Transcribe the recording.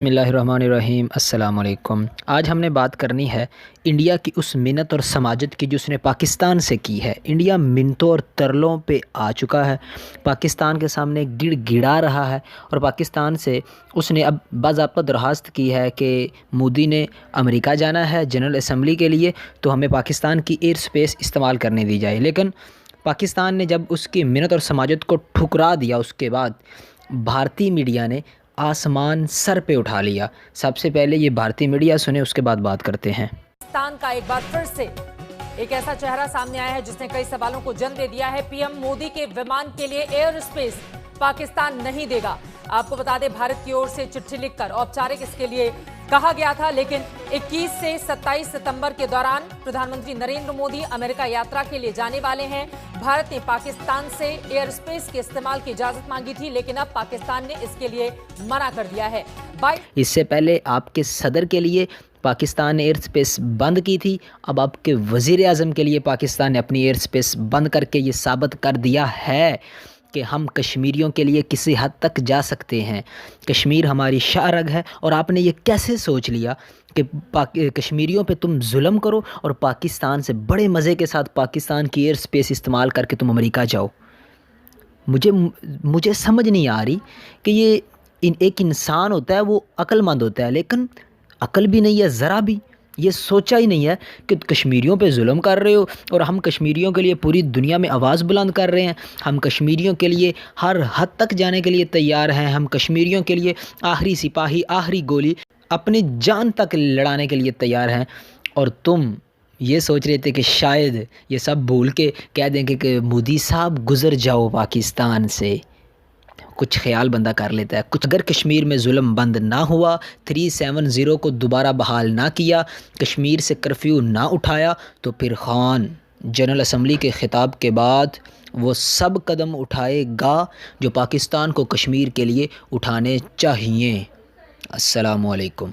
بسم اللہ الرحمن الرحیم۔ السلام علیکم۔ آج ہم نے بات کرنی ہے انڈیا کی اس منت اور سماجت کی جو اس نے پاکستان سے کی ہے۔ انڈیا منتوں اور ترلوں پہ آ چکا ہے، پاکستان کے سامنے گڑ گڑا رہا ہے، اور پاکستان سے اس نے اب باضابطہ درخواست کی ہے کہ مودی نے امریکہ جانا ہے جنرل اسمبلی کے لیے، تو ہمیں پاکستان کی ایئر سپیس استعمال کرنے دی جائے۔ لیکن پاکستان نے جب اس کی منت اور سماجت کو ٹھکرا دیا، اس کے بعد بھارتی میڈیا نے آسمان سر پہ اٹھا لیا۔ سب سے پہلے یہ بھارتی میڈیا سنے، اس کے بعد بات کرتے ہیں۔ پاکستان کا ایک بار پھر سے ایک ایسا چہرہ سامنے آیا ہے جس نے کئی سوالوں کو جنم دے دیا ہے۔ پی ایم مودی کے ومان کے لیے ایئر اسپیس پاکستان نہیں دے گا۔ آپ کو بتا دیں، بھارت کی اور سے چٹھی لکھ کر اوپچارک اس کے لیے کہا گیا تھا، لیکن 21 سے 27 ستمبر کے دوران پردھان منتری نریندر مودی امریکہ یاترا کے لیے جانے والے ہیں۔ بھارت نے پاکستان سے ایئر اسپیس کے استعمال کی اجازت مانگی تھی، لیکن اب پاکستان نے اس کے لیے منع کر دیا ہے۔ اس سے پہلے آپ کے صدر کے لیے پاکستان نے ایئر سپیس بند کی تھی، اب آپ کے وزیر اعظم کے لیے پاکستان نے اپنی ایئر سپیس بند کر کے یہ ثابت کر دیا ہے کہ ہم کشمیریوں کے لیے کسی حد تک جا سکتے ہیں۔ کشمیر ہماری شاہ رگ ہے، اور آپ نے یہ کیسے سوچ لیا کہ کشمیریوں پہ تم ظلم کرو اور پاکستان سے بڑے مزے کے ساتھ پاکستان کی ایئر سپیس استعمال کر کے تم امریکہ جاؤ؟ مجھے سمجھ نہیں آ رہی کہ یہ ایک انسان ہوتا ہے، وہ عقل مند ہوتا ہے، لیکن عقل بھی نہیں ہے ذرا بھی۔ یہ سوچا ہی نہیں ہے کہ کشمیریوں پہ ظلم کر رہے ہو، اور ہم کشمیریوں کے لیے پوری دنیا میں آواز بلند کر رہے ہیں۔ ہم کشمیریوں کے لیے ہر حد تک جانے کے لیے تیار ہیں۔ ہم کشمیریوں کے لیے آخری سپاہی، آخری گولی، اپنی جان تک لڑانے کے لیے تیار ہیں، اور تم یہ سوچ رہے تھے کہ شاید یہ سب بھول کے کہہ دیں کہ مودی صاحب گزر جاؤ پاکستان سے۔ کچھ خیال بندہ کر لیتا ہے۔ اگر کشمیر میں ظلم بند نہ ہوا، 370 کو دوبارہ بحال نہ کیا، کشمیر سے کرفیو نہ اٹھایا، تو پھر خان جنرل اسمبلی کے خطاب کے بعد وہ سب قدم اٹھائے گا جو پاکستان کو کشمیر کے لیے اٹھانے چاہیے۔ السلام علیکم۔